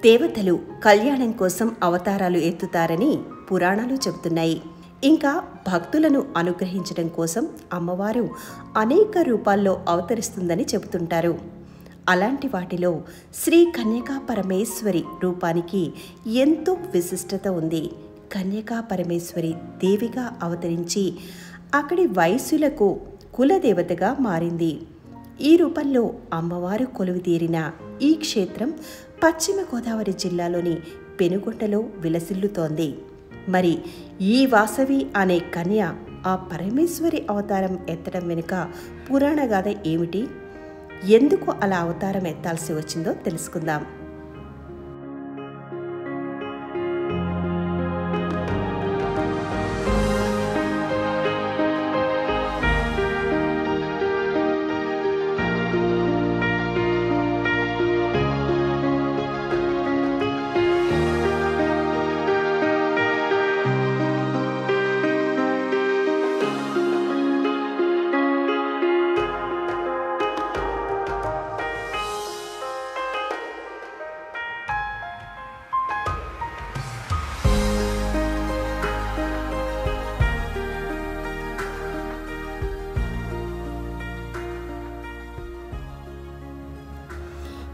దేవతలు కళ్యాణం కోసం అవతారాలు ఎత్తుతారని పురాణాలు చెబుతున్నాయి. ఇంకా భక్తులను అనుగ్రహించడం కోసం అమ్మవారు అనేక రూపాల్లో అవతరిస్తుందని చెబుతుంటారు. అలాంటి వాటిలో శ్రీ కన్యకా పరమేశ్వరి రూపానికి ఎంతో విశిష్టత ఉంది. కన్యకా పరమేశ్వరి దేవిగా అవతరించి అక్కడి వైశ్యులకు కులదేవతగా మారింది. ఈ రూపంలో అమ్మవారు కొలువుతీరిన ఈ క్షేత్రం పశ్చిమ గోదావరి జిల్లాలోని పెనుగొండలో విలసిల్లుతోంది. మరి ఈ వాసవి అనే కన్య ఆ పరమేశ్వరి అవతారం ఎత్తడం వెనుక పురాణగాథ ఏమిటి? ఎందుకు అలా అవతారం ఎత్తాల్సి వచ్చిందో తెలుసుకుందాం.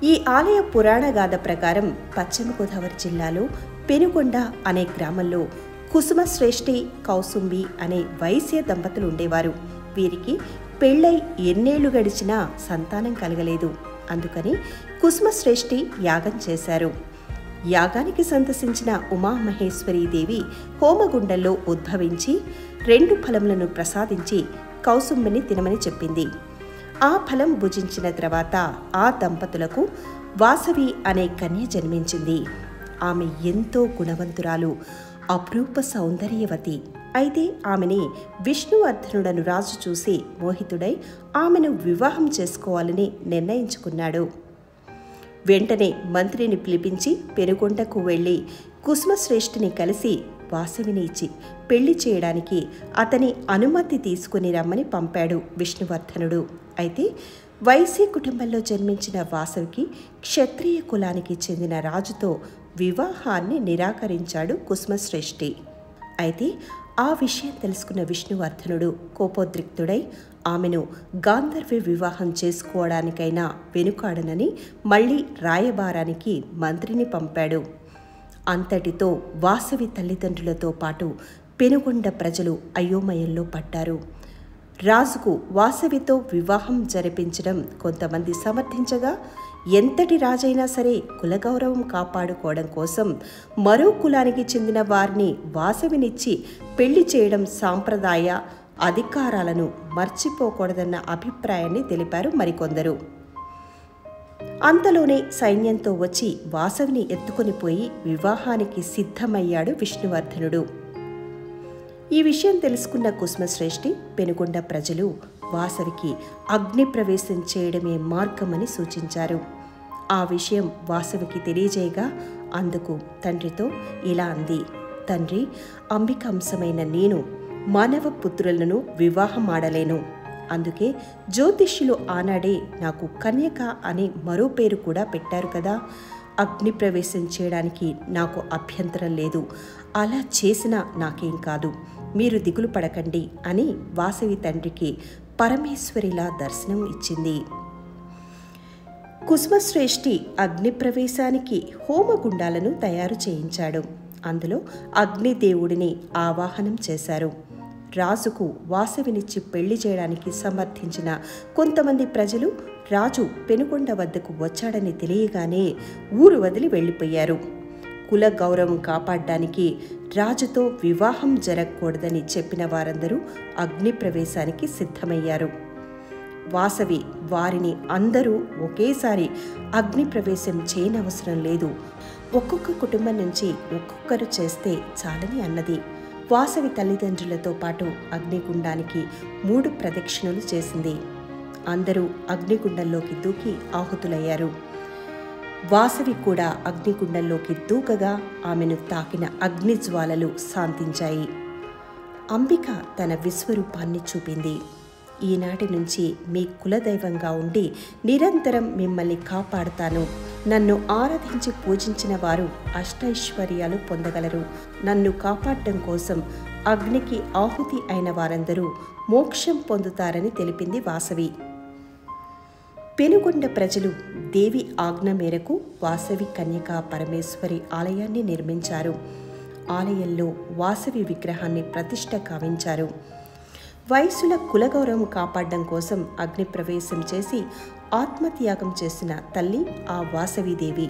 ఈ ఆలయ పురాణగాథ ప్రకారం పశ్చిమ గోదావరి జిల్లాలో పెనుగొండ అనే గ్రామంలో కుసుమశ్రేష్ఠి కౌసుంబి అనే వైశ్య దంపతులు ఉండేవారు. వీరికి పెళ్ళై ఎన్నేళ్లు గడిచినా సంతానం కలగలేదు. అందుకని కుసుమశ్రేష్ఠి యాగం చేశారు. యాగానికి సందర్శించిన ఉమామహేశ్వరీదేవి హోమగుండంలో ఉద్భవించి 2 ఫలములను ప్రసాదించి కౌసుంబిని తినమని చెప్పింది. ఆ ఫలం భుజించిన తర్వాత ఆ దంపతులకు వాసవి అనే కన్య జన్మించింది. ఆమె ఎంతో గుణవంతురాలు, అపురూప సౌందర్యవతి. అయితే ఆమెని విష్ణువర్ధనుడను రాజు చూసి మోహితుడై ఆమెను వివాహం చేసుకోవాలని నిర్ణయించుకున్నాడు. వెంటనే మంత్రిని పిలిపించి పెనుగొండకు వెళ్ళి కుసుమశ్రేష్ఠిని కలిసి వాసవిని ఇచ్చి పెళ్లి చేయడానికి అతని అనుమతి తీసుకుని రమ్మని పంపాడు విష్ణువర్ధనుడు. అయితే వైశ్య కుటుంబంలో జన్మించిన వాసవికి క్షత్రియ కులానికి చెందిన రాజుతో వివాహాన్ని నిరాకరించాడు కుసుమశ్రేష్ఠి. అయితే ఆ విషయం తెలుసుకున్న విష్ణువర్ధనుడు కోపోద్రిక్తుడై ఆమెను గాంధర్వ వివాహం చేసుకోవడానికైనా వెనుకాడనని మళ్లీ రాయబారానికి మంత్రిని పంపాడు. అంతటితో వాసవి తల్లిదండ్రులతో పాటు పెనుగొండ ప్రజలు అయోమయంలో పడ్డారు. రాజుకు వాసవితో వివాహం జరిపించడం కొంతమంది సమర్థించగా, ఎంతటి రాజైనా సరే కులగౌరవం కాపాడుకోవడం కోసం మరో కులానికి చెందిన వారిని వాసవినిచ్చి పెళ్లి చేయడం సాంప్రదాయ అధికారాలను మర్చిపోకూడదన్న అభిప్రాయాన్ని తెలిపారు మరికొందరు. అంతలోనే సైన్యంతో వచ్చి వాసవిని ఎత్తుకొని పోయి వివాహానికి సిద్ధమయ్యాడు విష్ణువర్ధనుడు. ఈ విషయం తెలుసుకున్న కుసుమశ్రేష్ఠి పెనుగొండ ప్రజలు వాసవికి అగ్ని ప్రవేశం చేయడమే మార్గమని సూచించారు. ఆ విషయం వాసవికి తెలియజేయగా అందుకు తండ్రితో ఇలా అంది: తండ్రి, అంబిక అంశమైన నేను మానవ పుత్రులను వివాహం ఆడలేను. అందుకే జ్యోతిష్యులు ఆనాడే నాకు కన్యక అనే మరో పేరు కూడా పెట్టారు కదా. అగ్ని ప్రవేశం చేయడానికి నాకు అభ్యంతరం లేదు. అలా చేసినా నాకేం కాదు. మీరు దిగులు పడకండి అని వాసవి తండ్రికి పరమేశ్వరిలా దర్శనం ఇచ్చింది. కుసుమశ్రేష్ఠి అగ్ని ప్రవేశానికి హోమగుండాలను తయారు చేయించాడు. అందులో అగ్నిదేవుడిని ఆవాహనం చేశారు. రాజుకు వాసవినిచ్చి పెళ్లి చేయడానికి సమర్థించిన కొంతమంది ప్రజలు రాజు పెనుగొండ వద్దకు వచ్చాడని తెలియగానే ఊరు వదిలి వెళ్ళిపోయారు. కుల గౌరవం కాపాడడానికి రాజుతో వివాహం జరగకూడదని చెప్పిన వారందరూ అగ్ని ప్రవేశానికి సిద్ధమయ్యారు. వాసవి వారిని అందరూ ఒకేసారి అగ్ని ప్రవేశం చేయనవసరం లేదు, ఒక్కొక్క కుటుంబం నుంచి ఒక్కొక్కరు చేస్తే చాలని అన్నది. వాసవి తల్లిదండ్రులతో పాటు అగ్నిగుండానికి 3 ప్రదక్షిణలు చేసింది. అందరూ అగ్నిగుండంలోకి దూకి ఆహుతులయ్యారు. వాసవి కూడా అగ్నిగుండంలోకి దూకగా ఆమెను తాకిన అగ్నిజ్వాలలు శాంతించాయి. అంబిక తన విశ్వరూపాన్ని చూపింది. ఈనాటి నుంచి మీ కులదైవంగా ఉండి నిరంతరం మిమ్మల్ని కాపాడుతాను, నన్ను ఆరాధించి పూజించిన వారు అష్టైశ్వర్యాలు పొందగలరు. నన్ను కాపాడటం కోసం అగ్నికి ఆహుతి అయిన వారందరూ మోక్షం పొందుతారని తెలిపింది వాసవి. పెనుగొండ ప్రజలు దేవి ఆజ్ఞ మేరకు వాసవి కన్యకా పరమేశ్వరి ఆలయాన్ని నిర్మించారు. ఆలయంలో వాసవి విగ్రహాన్ని ప్రతిష్ఠ కావించారు. వయసుల కులగౌరవం కాపాడడం కోసం అగ్ని ప్రవేశం చేసి ఆత్మత్యాగం చేసిన తల్లి ఆ వాసవిదేవి.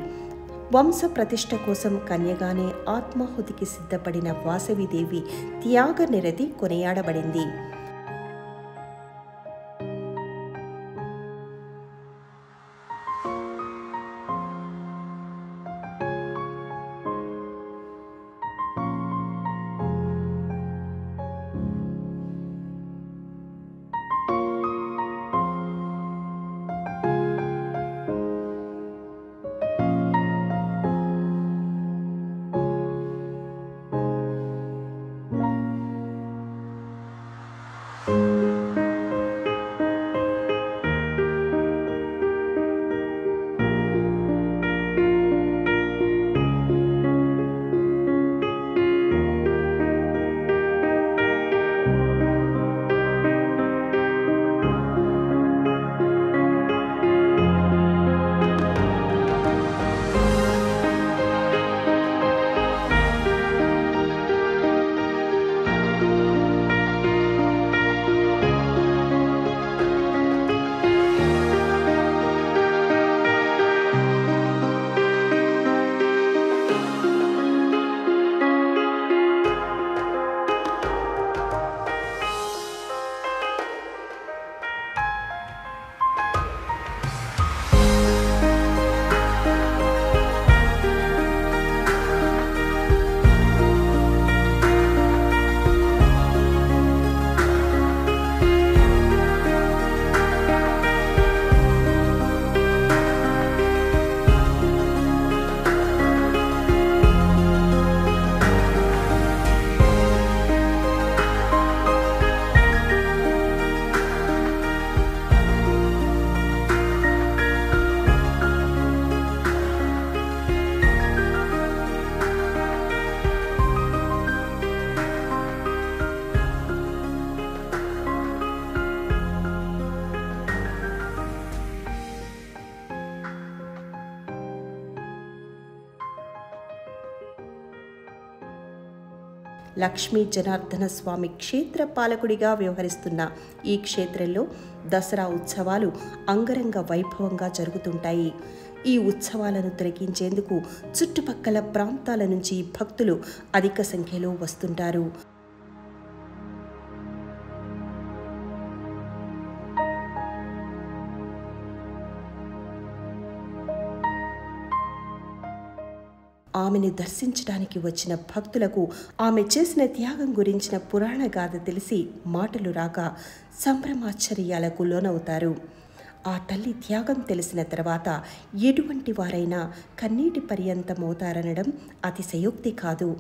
వంశ ప్రతిష్ఠ కోసం కన్యగానే ఆత్మాహుతికి సిద్ధపడిన వాసవిదేవి త్యాగ నిరతి కొనియాడబడింది. లక్ష్మీ జనార్దన స్వామి క్షేత్ర పాలకుడిగా వ్యవహరిస్తున్న ఈ క్షేత్రంలో దసరా ఉత్సవాలు అంగరంగ వైభవంగా జరుగుతుంటాయి. ఈ ఉత్సవాలను తిలకించేందుకు చుట్టుపక్కల ప్రాంతాల నుంచి భక్తులు అధిక సంఖ్యలో వస్తుంటారు. ఆమెను దర్శించడానికి వచ్చిన భక్తులకు ఆమె చేసిన త్యాగం గురించిన పురాణ గాథ తెలిసి మాటలు రాక సంభ్రమాశ్చర్యాలకు లోనవుతారు. ఆ తల్లి త్యాగం తెలిసిన తర్వాత ఎటువంటి వారైనా కన్నీటి పర్యంతమవుతారనడం అతిశయోక్తి కాదు.